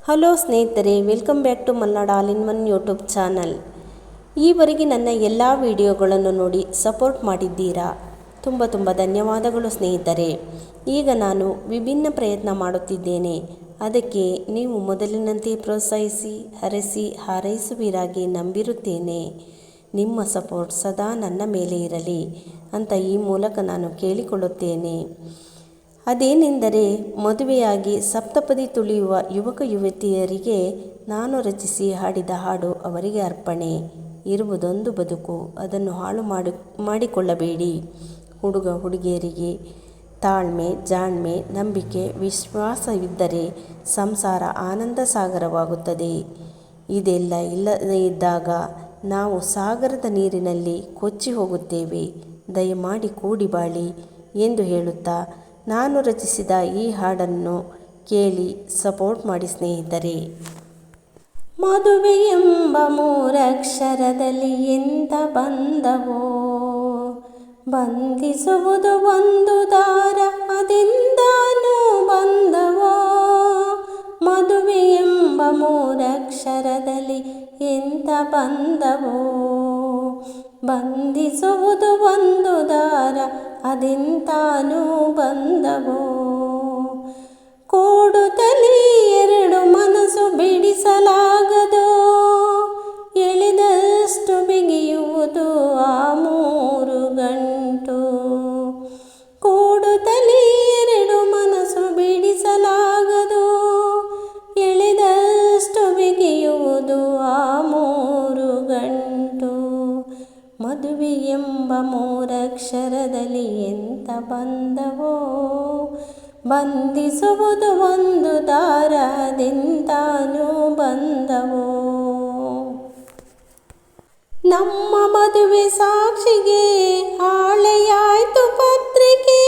Hello ಸ್ನೇಹಿತರೆ, welcome back to Malnad all in one YouTube channel. ಈವರೆಗೆ ನನ್ನ ಎಲ್ಲ ವಿಡಿಯೋಗಳನ್ನು ನೋಡಿ ಸಪೋರ್ಟ್ ಮಾಡಿದ್ದೀರಾ. ತುಂಬ ಧನ್ಯವಾದಗಳು ಸ್ನೇಹಿತರೆ. ಈಗ ನಾನು ವಿಭಿನ್ನ ಪ್ರಯತ್ನ ಮಾಡುತ್ತಿದ್ದೇನೆ. ಅದಕ್ಕೆ ನೀವು ಮೊದಲಿನಂತೆ ಪ್ರೋತ್ಸಾಹಿಸಿ, ಹರಸಿ, ಹಾರೈಸುವಿರಾಗಿ ನಂಬಿರುತ್ತೇನೆ. ನಿಮ್ಮ ಸಪೋರ್ಟ್ ಸದಾ ನನ್ನ ಮೇಲೆ ಇರಲಿ ಅಂತ ಈ ಮೂಲಕ ನಾನು ಕೇಳಿಕೊಳ್ಳುತ್ತೇನೆ. ಅದೇನೆಂದರೆ, ಮದುವೆಯಾಗಿ ಸಪ್ತಪದಿ ತುಳಿಯುವ ಯುವಕ ಯುವತಿಯರಿಗೆ ನಾನು ರಚಿಸಿ ಹಾಡಿದ ಹಾಡು ಅವರಿಗೆ ಅರ್ಪಣೆ. ಇರುವುದೊಂದು ಬದುಕು, ಅದನ್ನು ಹಾಳು ಮಾಡಿಕೊಳ್ಳಬೇಡಿ. ಹುಡುಗ ಹುಡುಗಿಯರಿಗೆ ತಾಳ್ಮೆ, ಜಾಣ್ಮೆ, ನಂಬಿಕೆ, ವಿಶ್ವಾಸವಿದ್ದರೆ ಸಂಸಾರ ಆನಂದ ಸಾಗರವಾಗುತ್ತದೆ. ಇದೆಲ್ಲ ಇಲ್ಲದೇ ಇದ್ದಾಗ ನಾವು ಸಾಗರದ ನೀರಿನಲ್ಲಿ ಕೊಚ್ಚಿ ಹೋಗುತ್ತೇವೆ. ದಯಮಾಡಿ ಕೂಡಿ ಬಾಳಿ ಎಂದು ಹೇಳುತ್ತಾ ನಾನು ರಚಿಸಿದ ಈ ಹಾಡನ್ನು ಕೇಳಿ ಸಪೋರ್ಟ್ ಮಾಡಿ ಸ್ನೇಹಿತರೆ. ಮದುವೆ ಎಂಬ ಮೂರಕ್ಷರದಲ್ಲಿ ಎಂಥ ಬಂಧವೋ, ಬಂಧಿಸುವುದು ಒಂದು ದಾರ, ಅದೆಂದಾನು ಬಂಧವೋ. ಮದುವೆ ಎಂಬ ಮೂರಕ್ಷರದಲ್ಲಿ ಎಂಥ ಬಂಧವೋ, ಬಂಧಿಸುವುದು ಒಂದು ದಾರ, ಅದೆಂತಾನು ಬಂಧವೋ. ಕೂಡುತ್ತಲೇ ಎರಡು ಮನಸ್ಸು ಬಿಡಿಸಲಾಗದೋ, ಎಳೆದಷ್ಟು ಬಿಗಿಯುವುದು ಆ ಮೂರು ಗಂಟು. ಕೂಡುತ್ತಲೇ ಎರಡು ಮನಸ್ಸು ಬಿಡಿಸಲಾಗದೋ, ಎಳೆದಷ್ಟು ಬಿಗಿಯುವುದು ಆ ಮೂರು ಗಂಟು. ಮದುವೆ ಎಂಬ ಮೂರಕ್ಷರದಲ್ಲಿ ಎಂಥ ಬಂಧವೋ, ಬಂಧಿಸುವುದು ಒಂದು ದಾರ, ಅದೆಂತಾನು ಬಂಧವೋ. ನಮ್ಮ ಮದುವೆ ಸಾಕ್ಷಿಗೆ ಹಾಳೆಯಾಯ್ತು ಪತ್ರಿಕೆ,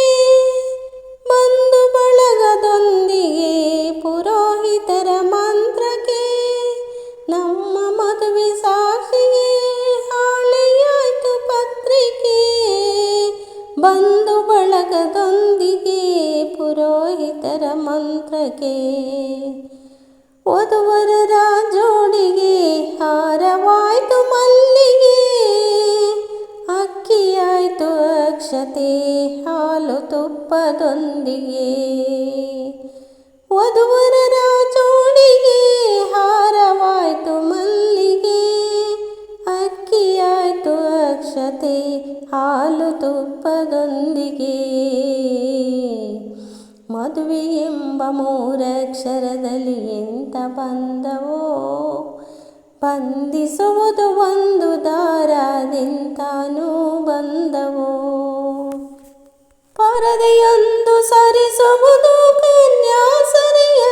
ಬಂಧು ಬಳಗದೊಂದಿಗೆ ಪುರೋಹಿತರ ಮಂತ್ರಕ್ಕೆ. ನಮ್ಮ ಮದುವೆ ಸಾಕ್ಷಿಗೆ ಹಾಳೆಯಾಯ್ತು ಪತ್ರಿಕೆ, ಬಂಧು ಬಳಗದೊಂದಿಗೆ ಪುರೋಹಿತರ ಮಂತ್ರಕ್ಕೆ. ವಧುವರರ ಜೋಡಿಗೆ ಹಾರವಾಯ್ತು ಮಲ್ಲಿಗೆ, ಅಕ್ಕಿಯಾಯ್ತು ಅಕ್ಷತೆ ಹಾಲು ತುಪ್ಪದೊಂದಿಗೆ. ವಧುವರರ ಜೋಡಿಗೆ ಹಾರವಾಯ್ತು ಮಲ್ಲಿಗೆ, ಅಕ್ಕಿಯಾಯ್ತು ಅಕ್ಷತೆ ಹಾಲು ತುಪ್ಪದೊಂದಿಗೆ. ಮದುವೆ ಎಂಬ ಮೂರಕ್ಷರದಲ್ಲಿ ಎಂಥ ಬಂಧವೋ, ಬಂಧಿಸುವುದು ಒಂದು ದಾರ, ಅದೆಂತಾನು ಬಂಧವೋ. ಪರದೆಯೊಂದು ಸರಿಸುವುದು ಕನ್ಯಾಸರಿಯನ್ನು,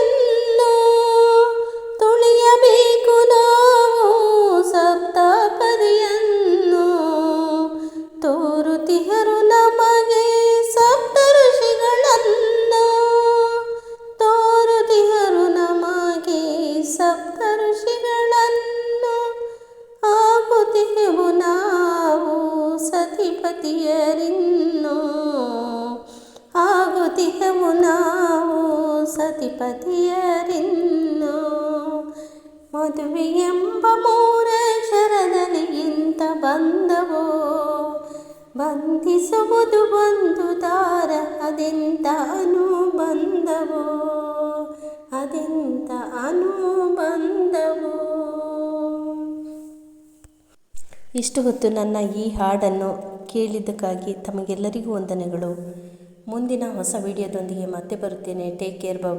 ತುಳಿಯಬೇಕು ನಾವು ಸಪ್ತಪದಿಯನ್ನು. ತೋರುತಿಹರು ನಮಗೆ ಸಪ್ತ ಋಷಿಗಳನ್ನು, ತೋರುತಿಹರು ನಮಗೆ ಸಪ್ತ ಋಷಿಗಳನ್ನು. ಆಗುತ್ತಿಹೆವು ನಾವು ಸತಿಪತಿಯರಿನ್ನು, ಆಗುತ್ತಿಹೆವು ನಾವು ಸತಿಪತಿಯರಿನ್ನು. ಮದುವೆ ಎಂಬ ಮೂರಕ್ಷರದಲ್ಲಿ ಎಂಥ ಬಂಧವೋ, ಬಂಧಿಸುವುದು ಒಂದು ದಾರ, ಅದೆಂಥ ಅನುಬಂಧವೋ, ಅದೆಂಥ ಅನುಬಂಧವೋ. ಇಷ್ಟು ಹೊತ್ತು ನನ್ನ ಈ ಹಾಡನ್ನು ಕೇಳಿದ್ದಕ್ಕಾಗಿ ತಮಗೆಲ್ಲರಿಗೂ ವಂದನೆಗಳು. ಮುಂದಿನ ಹೊಸ ವಿಡಿಯೋದೊಂದಿಗೆ ಮತ್ತೆ ಬರುತ್ತೇನೆ. ಟೇಕ್ ಕೇರ್, ಬಾಯ್.